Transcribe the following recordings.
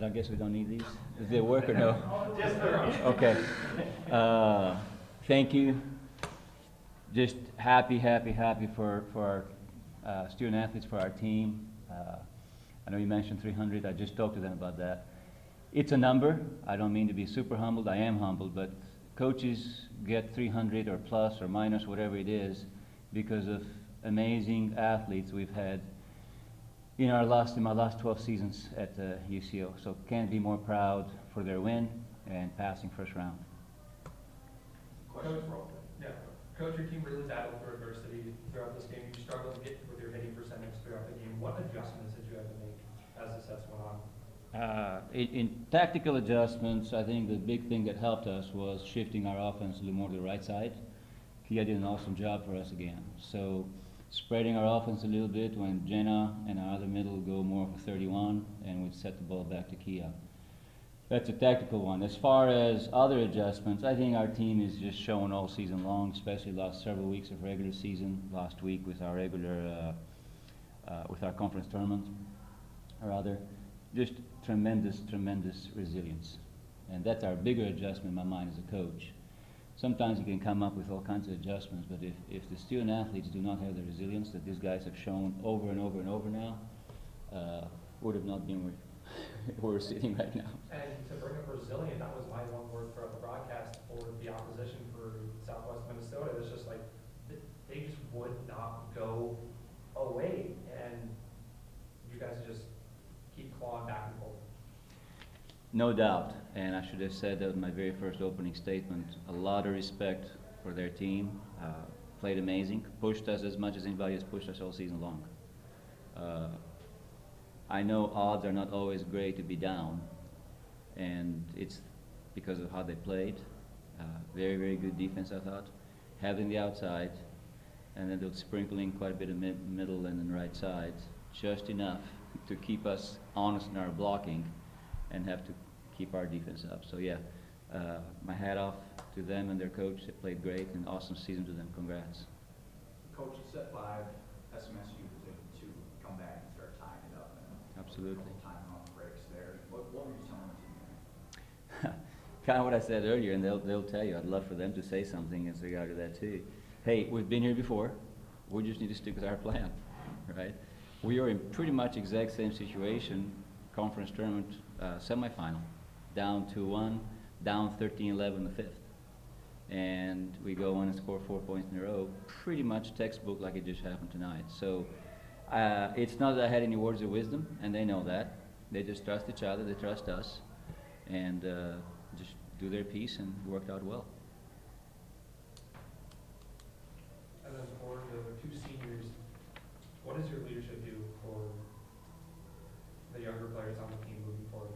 I guess we don't need these. Does they work or no? Yes, they're on. Okay. Thank you. Just happy for our student athletes, for our team. I know you mentioned 300. I just talked to them about that. It's a number. I don't mean to be super humbled. I am humbled, but coaches get 300 or plus or minus, whatever it is, because of amazing athletes we've had in my last 12 seasons at UCO. So can't be more proud for their win and passing first round. Coach, yeah. Coach, your team really battled through adversity throughout this game. You struggled to get with your hitting percentage throughout the game. What adjustments did you have to make as the sets went on? In tactical adjustments, I think the big thing that helped us was shifting our offense a little more to the right side. Kia did an awesome job for us again. So spreading our offense a little bit when Jenna and our other middle would go more for 31 and we'd set the ball back to Kia. That's a tactical one. As far as other adjustments, I think our team is just showing all season long, especially last several weeks of regular season, last week with our regular, with our conference tournament, or other, just tremendous resilience. And that's our bigger adjustment in my mind as a coach. Sometimes you can come up with all kinds of adjustments, but if the student athletes do not have the resilience that these guys have shown over and over now, would have not been where we're sitting right now. And to bring up resilient, that was my one word throughout the broadcast for the opposition for Southwest Minnesota. It's just like they just would not go away, and you guys just keep clawing back and forth. No doubt, and I should have said that in my very first opening statement. A lot of respect for their team. Played amazing, pushed us as much as anybody has pushed us all season long. I know odds are not always great to be down, and it's because of how they played. Very good defense, I thought. Having the outside, and then they'll sprinkle in quite a bit of middle and then right sides, just enough to keep us honest in our blocking and have to keep our defense up. So yeah, my hat off to them and their coach. They played great, and awesome season to them. Congrats. Coach, you set 5, SMSU was able to come back and start tying it up. And Absolutely. A couple timeout breaks there. What were you telling the team there? Kind of what I said earlier, and they'll tell you. I'd love for them to say something in regard to that too. Hey, we've been here before. We just need to stick with our plan, right? We are in pretty much exact same situation, conference tournament semifinal, down 2-1, down 13-11 in the fifth. And we go on and score 4 points in a row, pretty much textbook like it just happened tonight. So it's not that I had any words of wisdom, and they know that. They just trust each other, they trust us, and just do their piece, and it worked out well. And then for the 2 seniors, what does your leadership do for the younger players on the team moving forward?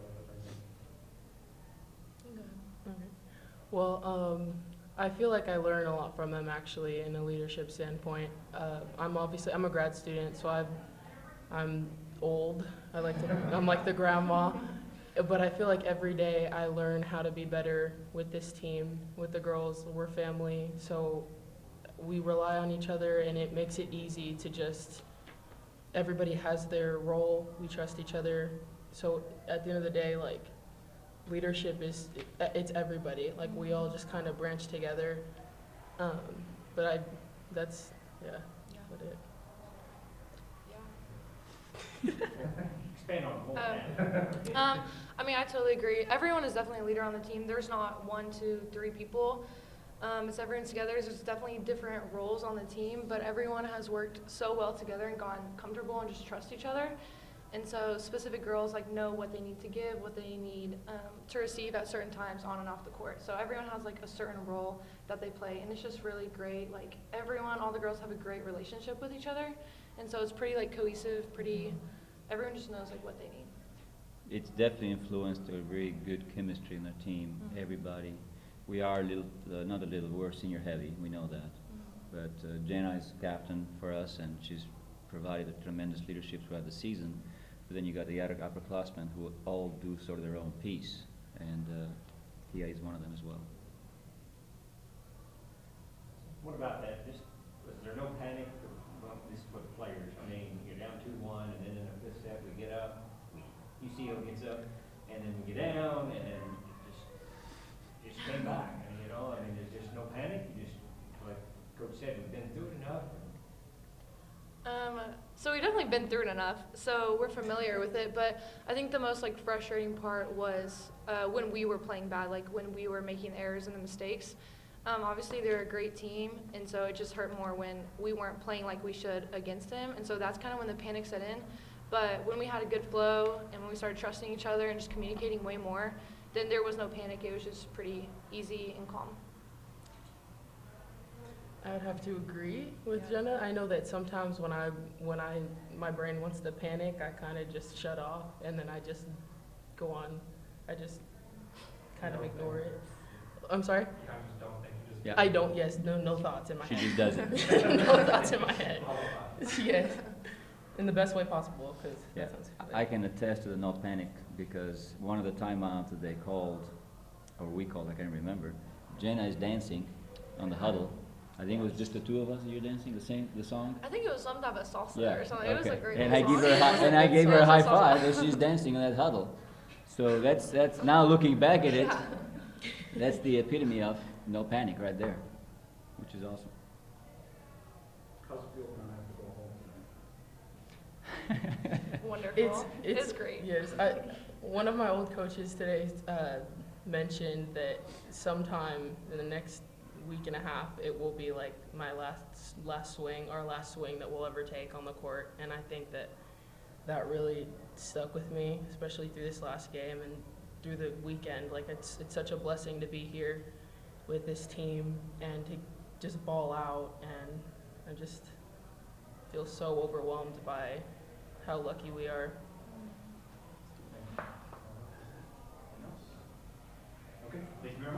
Okay. Well, I feel like I learn a lot from them actually in a leadership standpoint. I'm a grad student, so I'm old. I'm like the grandma, but I feel like every day I learn how to be better with this team, with the girls. We're family, so we rely on each other, and it makes it easy to just, everybody has their role, we trust each other. So at the end of the day, like, leadership it's everybody. Like, we all just kind of branch together. That's what it. Expand on more. I mean, I totally agree. Everyone is definitely a leader on the team. There's not 1, 2, 3 people. It's everyone's together. There's definitely different roles on the team, but everyone has worked so well together and gotten comfortable and just trust each other. And so specific girls know what they need to give, what they need to receive at certain times on and off the court. So everyone has a certain role that they play, and it's just really great. All the girls have a great relationship with each other, and so it's pretty cohesive. Everyone just knows what they need. It's definitely influenced a very good chemistry in the team. Mm-hmm. Everybody. We are we're senior heavy, we know that. Mm-hmm. But Jenna is captain for us, and she's provided a tremendous leadership throughout the season. But then you got the other upperclassmen who all do sort of their own piece, and Tia is one of them as well. What about that? Was there no panic for the players? I mean, you're down 2-1, and then in the fifth set we get up, UCO gets up, and and then we get down, and then it just came back, and there's just no panic, you just, like Coach said, we've been through it enough. So we've definitely been through it enough, so we're familiar with it, but I think the most like frustrating part was when we were playing bad, like when we were making errors and the mistakes. Obviously they're a great team, and so it just hurt more when we weren't playing like we should against them, and so that's kind of when the panic set in. But when we had a good flow and when we started trusting each other and just communicating way more, then there was no panic. It was just pretty easy and calm. I would have to agree with Jenna. I know that sometimes when my brain wants to panic, I kind of just shut off, and then I just go on. I just kind of ignore it. I'm sorry? You kind of just don't think, you just. Yeah. I don't, yes, no thoughts in my She head. just doesn't. No thoughts in my head. Follow up. Yes, in the best way possible, because Yeah, that sounds I can attest to the no panic, because one of the timeouts that they called, or we called, I can't remember, Jenna is dancing on the huddle. I think it was just the two of us that you're dancing, the song? I think it was some type of salsa Yeah, or something. It was a okay. great And I song. gave her a high Salsa. five as she's dancing in that huddle. So that's, now looking back at it, Yeah. that's the epitome of no panic right there, which is awesome. Wonderful. It's great. Yes, one of my old coaches today mentioned that sometime in the next week and a half, it will be like my last swing, our last swing that we'll ever take on the court, and I think that really stuck with me, especially through this last game and through the weekend. Like it's such a blessing to be here with this team and to just ball out, and I just feel so overwhelmed by how lucky we are. Okay, thank you very much.